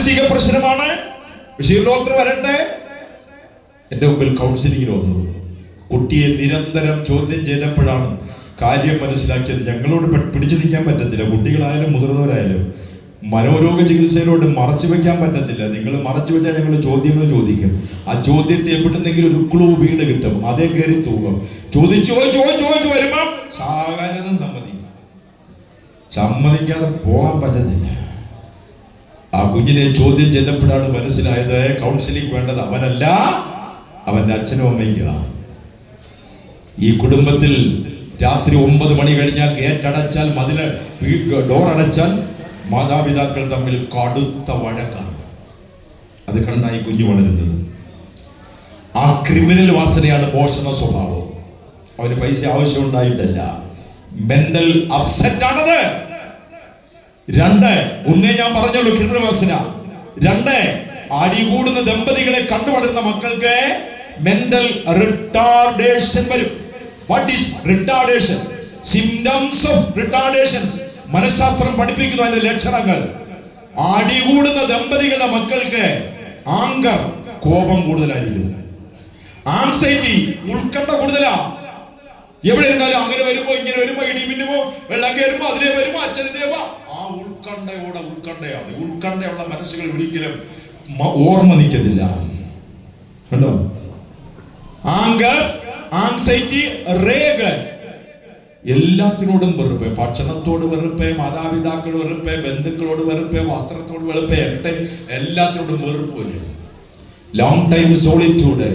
മാനസിക പ്രശ്നമാണ്. ബഷീർ ഡോക്ടർ വരട്ടെ. എന്റെ മുമ്പിൽ കൗൺസിലിങ്ങിന് വന്നു. കുട്ടിയെ നിരന്തരം ചോദ്യം ചെയ്തപ്പോഴാണ് കാര്യം മനസ്സിലാക്കിയത്. ഞങ്ങളോട് പിടിച്ചു നിൽക്കാൻ പറ്റത്തില്ല, കുട്ടികളായാലും മുതിർന്നവരായാലും. മനോരോഗ ചികിത്സയിലോട്ട് മറച്ചു വെക്കാൻ പറ്റത്തില്ല. നിങ്ങൾ മറച്ചു വെച്ചാൽ ഞങ്ങൾ ചോദ്യങ്ങൾ ചോദിക്കും. ആ ചോദ്യത്തെ എവിടുന്നെങ്കിലും ഒരു ക്ലൂ വീണ് കിട്ടും, അതേ കയറി തൂകും. ചോദിച്ചു വരുമ്പോ സാകാരതും സമ്മതിക്കാതെ പോകാൻ പറ്റത്തില്ല. ആ കുഞ്ഞിനെ ചോദ്യം ചെയ്തപ്പോഴാണ് മനസ്സിലായത് കൗൺസിലിംഗ് വേണ്ടത് അവനല്ല, അവന്റെ അച്ഛനും അമ്മയ്ക്കാണ്. ഈ കുടുംബത്തിൽ രാത്രി 9 മണി കഴിഞ്ഞാൽ ഗേറ്റ് അടച്ചാൽ, ഡോർ അടച്ചാൽ മാതാപിതാക്കൾ തമ്മിൽ കടുത്ത വഴക്കാണ്. അത് കണ്ടായി കുഞ്ഞു വളരുന്നത്. ആ ക്രിമിനൽ വാസനയാണ് മോഷണ സ്വഭാവം. അവന് പൈസ ആവശ്യം ഉണ്ടായിട്ടല്ല, മെന്റൽ അപ്സെറ്റ് ആണത്. 2 ഒന്നേ ഞാൻ പറഞ്ഞുള്ളൂ, ക്രിമിനൽ വാസന. 2 അടികൂടുന്ന ദമ്പതികളെ കണ്ടുവളരുന്ന മക്കൾക്ക് മെന്റൽ റിട്ടാർഡേഷൻ വരും. What is retardation? Symptoms of retardations. മനഃശാസ്ത്രം പഠിപ്പിക്കുന്നു അതിന്റെ ലക്ഷണങ്ങൾ. അടികൂടുന്ന ദമ്പതികളുടെ മക്കൾക്ക് ആങ്കർ, കോപം കൂടുതലായിരിക്കും. ആൻസൈറ്റി, ഉത്കണ്ഠ കൂടുതലാ. എവിടെ ഇരുന്നാലും അങ്ങനെ വരുമ്പോ ഇങ്ങനെ വരുമ്പോ ഇടി മിന്നുമ്പോ വെള്ളം കയറുമ്പോ അതിലേ വരുമ്പോ അച്ഛനെതിരെ ആ ഉത്കണ്ഠയാണ്. ഉത്കണ്ഠയുള്ള മനസ്സുകൾ ഒരിക്കലും ഓർമ്മ നിൽക്കത്തില്ല. കണ്ടോ? Anchor, anxiety, rage. എല്ലാത്തിനോടും വെറുപ്പ്. ഭക്ഷണത്തോട് വെറുപ്പ്, മാതാപിതാക്കളോട് വെറുപ്പ്, ബന്ധുക്കളോട് വെറുപ്പ്, വസ്ത്രത്തോട് വെറുപ്പ്, എല്ലാത്തിനോടും വെറുപ്പ് വരും. Long time solitude.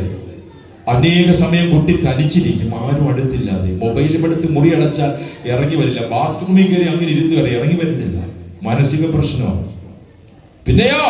അനേക സമയം കുട്ടി തനിച്ചിരിക്കും, ആരും അടുത്തില്ലാതെ. മൊബൈലും എടുത്ത് മുറി അടച്ചാൽ ഇറങ്ങി വരില്ല. ബാത്റൂമിൽ കയറി അങ്ങനെ ഇരുന്ന് കയറി ഇറങ്ങി വരുന്നില്ല. മാനസിക പ്രശ്നമാണ്. പിന്നെയോ